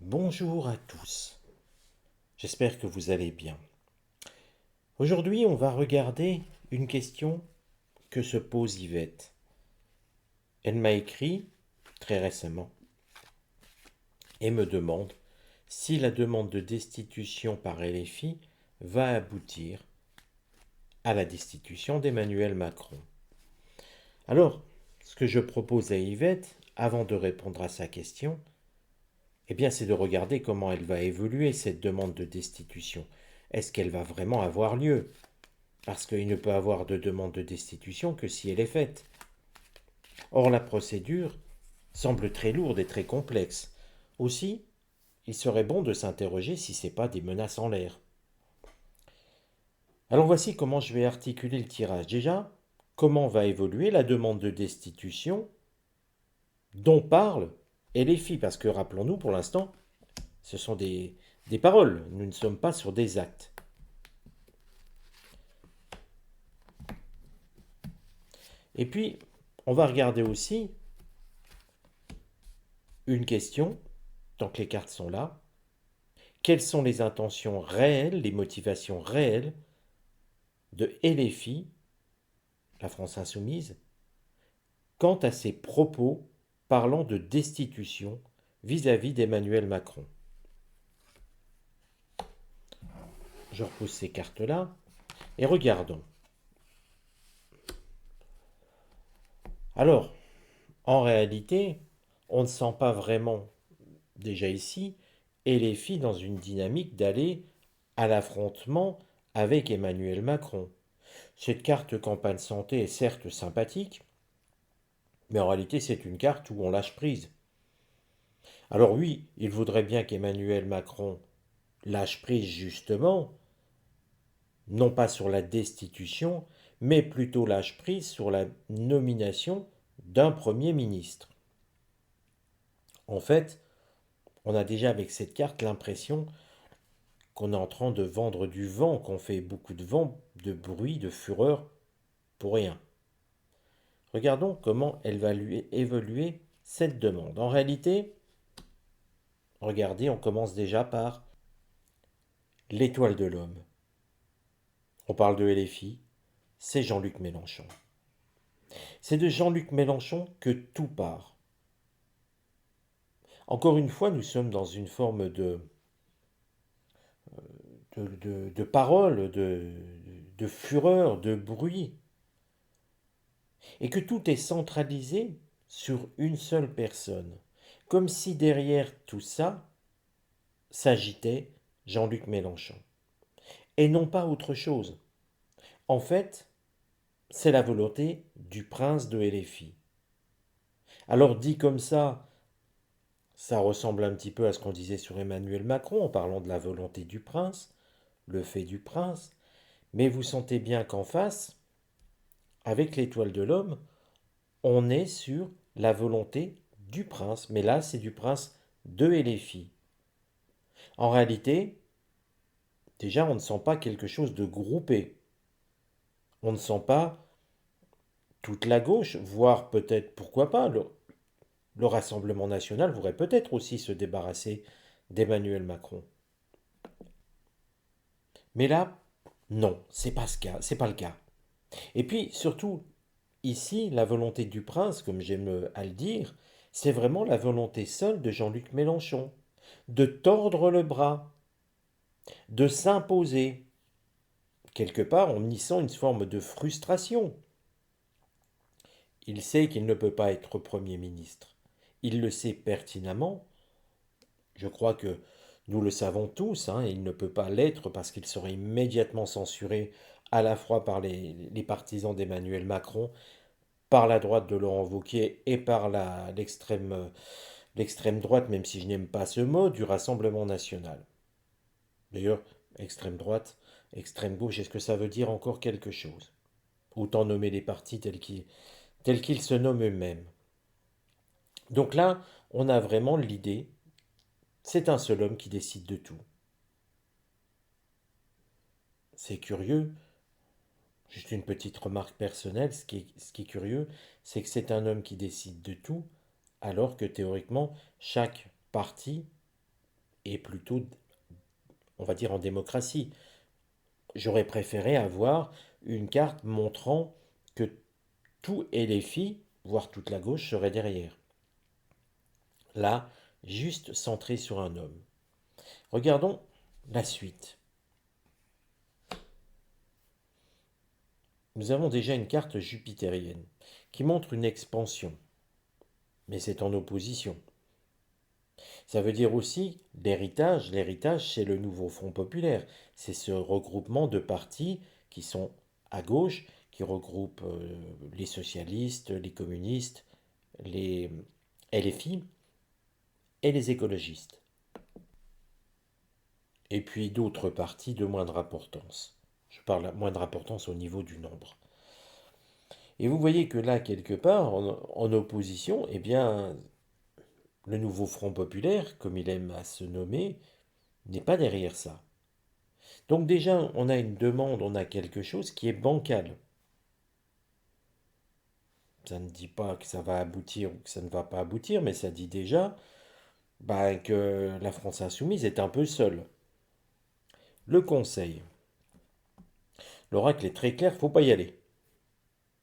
Bonjour à tous, j'espère que vous allez bien. Aujourd'hui, on va regarder une question que se pose Yvette. Elle m'a écrit très récemment et me demande si la demande de destitution par LFI va aboutir à la destitution d'Emmanuel Macron. Alors, ce que je propose à Yvette, avant de répondre à sa question, c'est de regarder comment elle va évoluer, cette demande de destitution. Est-ce qu'elle va vraiment avoir lieu? Parce qu'il ne peut avoir de demande de destitution que si elle est faite. Or, la procédure semble très lourde et très complexe. Aussi, il serait bon de s'interroger si ce n'est pas des menaces en l'air. Alors voici comment je vais articuler le tirage. Déjà, comment va évoluer la demande de destitution dont parlent LFI? Parce que rappelons-nous, pour l'instant, ce sont des paroles, nous ne sommes pas sur des actes. Et puis, on va regarder aussi une question, tant que les cartes sont là. Quelles sont les intentions réelles, les motivations réelles de LFI, la France insoumise, quant à ses propos parlant de destitution vis-à-vis d'Emmanuel Macron? Je repousse ces cartes-là et regardons. Alors, en réalité, on ne sent pas vraiment, déjà ici, LFI dans une dynamique d'aller à l'affrontement avec Emmanuel Macron. Cette carte campagne santé est certes sympathique, mais en réalité c'est une carte où on lâche prise. Alors oui, il voudrait bien qu'Emmanuel Macron lâche prise justement, non pas sur la destitution, mais plutôt lâche prise sur la nomination d'un Premier ministre. En fait, on a déjà avec cette carte l'impression qu'on est en train de vendre du vent, qu'on fait beaucoup de vent, de bruit, de fureur, pour rien. Regardons comment elle va lui évoluer cette demande. En réalité, regardez, on commence déjà par l'étoile de l'homme. On parle de LFI, c'est Jean-Luc Mélenchon. C'est de Jean-Luc Mélenchon que tout part. Encore une fois, nous sommes dans une forme de parole, de fureur, de bruit, et que tout est centralisé sur une seule personne, comme si derrière tout ça s'agitait Jean-Luc Mélenchon, et non pas autre chose. En fait, c'est la volonté du prince de LFI. Alors dit comme ça ressemble un petit peu à ce qu'on disait sur Emmanuel Macron en parlant de la volonté du prince, le fait du prince, mais vous sentez bien qu'en face, avec l'étoile de l'homme, on est sur la volonté du prince, mais là c'est du prince de LFI. En réalité, déjà on ne sent pas quelque chose de groupé. On ne sent pas toute la gauche, voire peut-être, pourquoi pas, le Rassemblement national voudrait peut-être aussi se débarrasser d'Emmanuel Macron. Mais là, non, c'est pas ce cas, c'est pas le cas. Et puis surtout, ici, la volonté du prince, comme j'aime à le dire, c'est vraiment la volonté seule de Jean-Luc Mélenchon, de tordre le bras, de s'imposer. Quelque part, on y sent une forme de frustration. Il sait qu'il ne peut pas être Premier ministre. Il le sait pertinemment. Je crois que nous le savons tous, hein, il ne peut pas l'être parce qu'il serait immédiatement censuré à la fois par les partisans d'Emmanuel Macron, par la droite de Laurent Wauquiez et par l'extrême droite, même si je n'aime pas ce mot, du Rassemblement national. D'ailleurs, extrême droite, extrême gauche, est-ce que ça veut dire encore quelque chose? Autant nommer les partis tels qu'ils se nomment eux-mêmes. Donc là, on a vraiment l'idée, c'est un seul homme qui décide de tout. C'est curieux, juste une petite remarque personnelle, ce qui est curieux, c'est que c'est un homme qui décide de tout, alors que théoriquement, chaque parti est plutôt, on va dire, en démocratie. J'aurais préféré avoir une carte montrant que tout et les filles, voire toute la gauche, seraient derrière. Là, juste centré sur un homme. Regardons la suite. Nous avons déjà une carte jupitérienne qui montre une expansion, mais c'est en opposition. Ça veut dire aussi l'héritage. L'héritage, c'est le nouveau Front populaire. C'est ce regroupement de partis qui sont à gauche, qui regroupent les socialistes, les communistes, les LFI et les écologistes. Et puis d'autres partis de moindre importance. Je parle à moindre importance au niveau du nombre. Et vous voyez que là, quelque part, en opposition, eh bien, le nouveau Front populaire, comme il aime à se nommer, n'est pas derrière ça. Donc déjà, on a une demande, on a quelque chose qui est bancal. Ça ne dit pas que ça va aboutir ou que ça ne va pas aboutir, mais ça dit déjà que la France insoumise est un peu seule. Le conseil. L'oracle est très clair, faut pas y aller.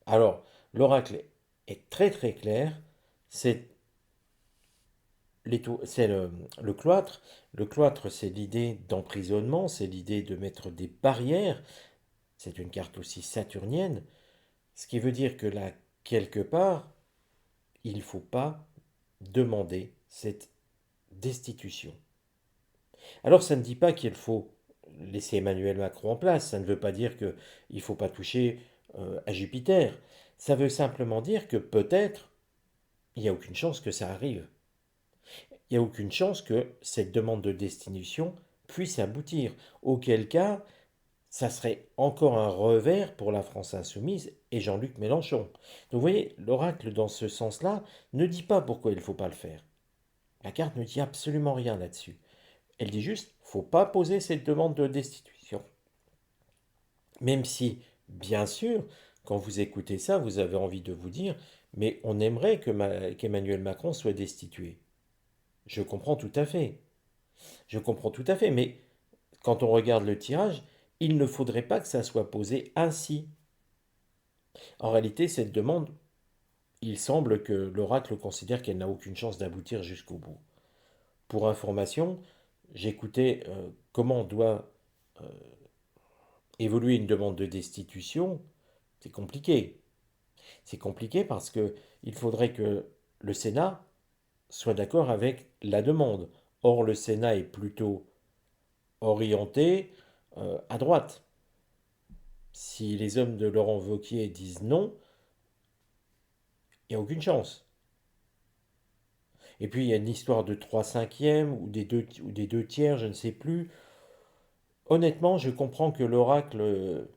Alors, l'oracle est très très clair, c'est le cloître. Le cloître, c'est l'idée d'emprisonnement, c'est l'idée de mettre des barrières. C'est une carte aussi saturnienne, ce qui veut dire que là, quelque part, il ne faut pas demander cette destitution. Alors ça ne dit pas qu'il faut laisser Emmanuel Macron en place, ça ne veut pas dire qu'il ne faut pas toucher à Jupiter, ça veut simplement dire que peut-être il n'y a aucune chance que ça arrive. Il n'y a aucune chance que cette demande de destitution puisse aboutir, auquel cas ça serait encore un revers pour la France insoumise et Jean-Luc Mélenchon. Donc vous voyez, l'oracle dans ce sens-là ne dit pas pourquoi il ne faut pas le faire. La carte ne dit absolument rien là-dessus. Elle dit juste, faut pas poser cette demande de destitution. Même si, bien sûr, quand vous écoutez ça, vous avez envie de vous dire, mais on aimerait qu'Emmanuel Macron soit destitué. Je comprends tout à fait. Je comprends tout à fait, mais quand on regarde le tirage, il ne faudrait pas que ça soit posé ainsi. En réalité, cette demande, il semble que l'oracle considère qu'elle n'a aucune chance d'aboutir jusqu'au bout. Pour information, j'écoutais comment doit évoluer une demande de destitution. C'est compliqué. C'est compliqué parce que il faudrait que le Sénat soit d'accord avec la demande. Or, le Sénat est plutôt orienté à droite. Si les hommes de Laurent Wauquiez disent non, il n'y a aucune chance. Et puis il y a une histoire de 3/5 ou des 2 tiers, je ne sais plus. Honnêtement, je comprends que l'oracle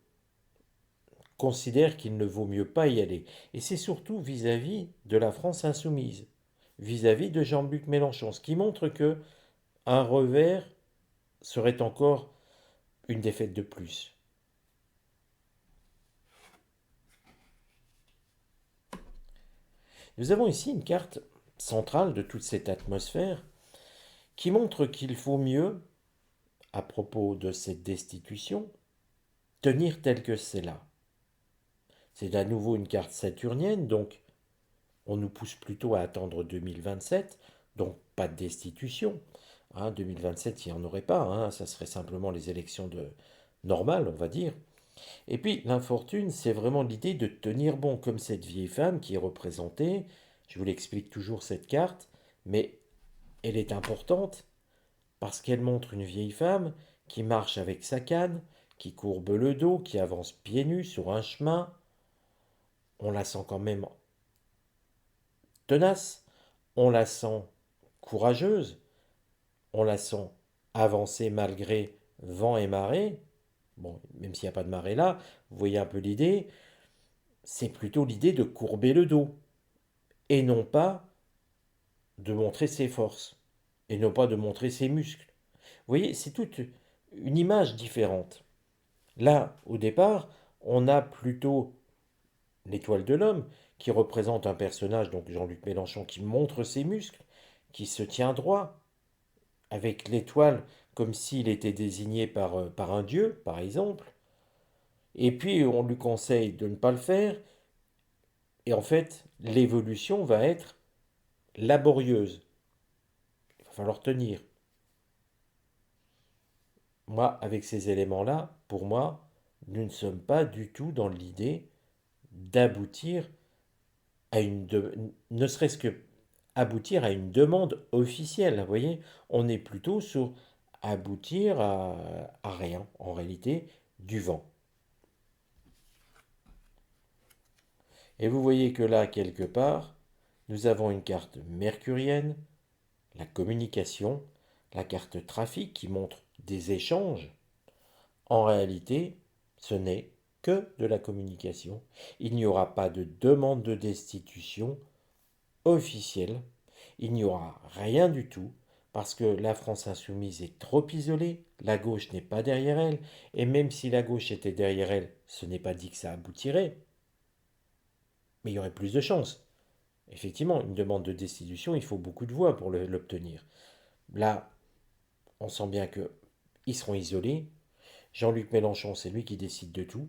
considère qu'il ne vaut mieux pas y aller. Et c'est surtout vis-à-vis de la France insoumise, vis-à-vis de Jean-Luc Mélenchon, ce qui montre que un revers serait encore une défaite de plus. Nous avons ici une carte centrale de toute cette atmosphère qui montre qu'il faut mieux, à propos de cette destitution, tenir tel que c'est là. C'est à nouveau une carte saturnienne, donc on nous pousse plutôt à attendre 2027, donc pas de destitution. 2027, il n'y en aurait pas, ça serait simplement les élections normales, on va dire. Et puis l'infortune, c'est vraiment l'idée de tenir bon, comme cette vieille femme qui est représentée. Je vous l'explique toujours cette carte, mais elle est importante parce qu'elle montre une vieille femme qui marche avec sa canne, qui courbe le dos, qui avance pieds nus sur un chemin. On la sent quand même tenace, on la sent courageuse, on la sent avancer malgré vent et marée. Bon, même s'il n'y a pas de marée là, vous voyez un peu l'idée. C'est plutôt l'idée de courber le dos et non pas de montrer ses forces et non pas de montrer ses muscles. Vous voyez, c'est toute une image différente. Là, au départ, on a plutôt l'étoile de l'homme qui représente un personnage, donc Jean-Luc Mélenchon, qui montre ses muscles, qui se tient droit, avec l'étoile comme s'il était désigné par un dieu, par exemple, et puis on lui conseille de ne pas le faire, et en fait, l'évolution va être laborieuse. Il va falloir tenir. Moi, avec ces éléments-là, pour moi, nous ne sommes pas du tout dans l'idée d'aboutir à ne serait-ce que aboutir à une demande officielle. Vous voyez, on est plutôt sur aboutir à rien, en réalité, du vent. Et vous voyez que là, quelque part, nous avons une carte mercurienne, la communication, la carte trafic qui montre des échanges. En réalité, ce n'est que de la communication. Il n'y aura pas de demande de destitution officielle. Il n'y aura rien du tout parce que la France insoumise est trop isolée, la gauche n'est pas derrière elle, et même si la gauche était derrière elle, ce n'est pas dit que ça aboutirait, mais il y aurait plus de chances. Effectivement, une demande de destitution, il faut beaucoup de voix pour l'obtenir. Là, on sent bien qu'ils seront isolés. Jean-Luc Mélenchon, c'est lui qui décide de tout,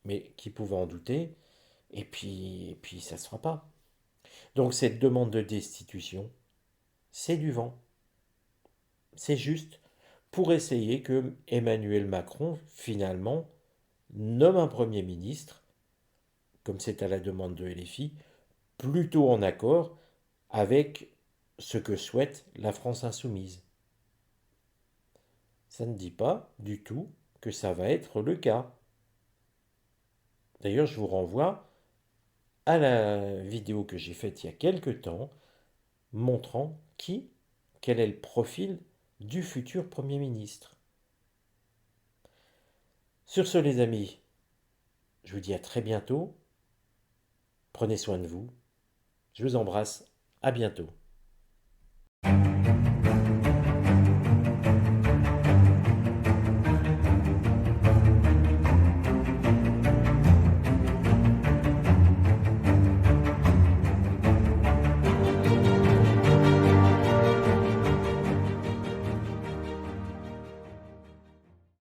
mais qui pouvait en douter, et puis ça ne se fera pas. Donc cette demande de destitution, c'est du vent. C'est juste pour essayer que Emmanuel Macron, finalement, nomme un Premier ministre, comme c'est à la demande de LFI, plutôt en accord avec ce que souhaite la France insoumise. Ça ne dit pas du tout que ça va être le cas. D'ailleurs, je vous renvoie à la vidéo que j'ai faite il y a quelque temps, montrant quel est le profil du futur Premier ministre. Sur ce, les amis, je vous dis à très bientôt. Prenez soin de vous. Je vous embrasse. À bientôt.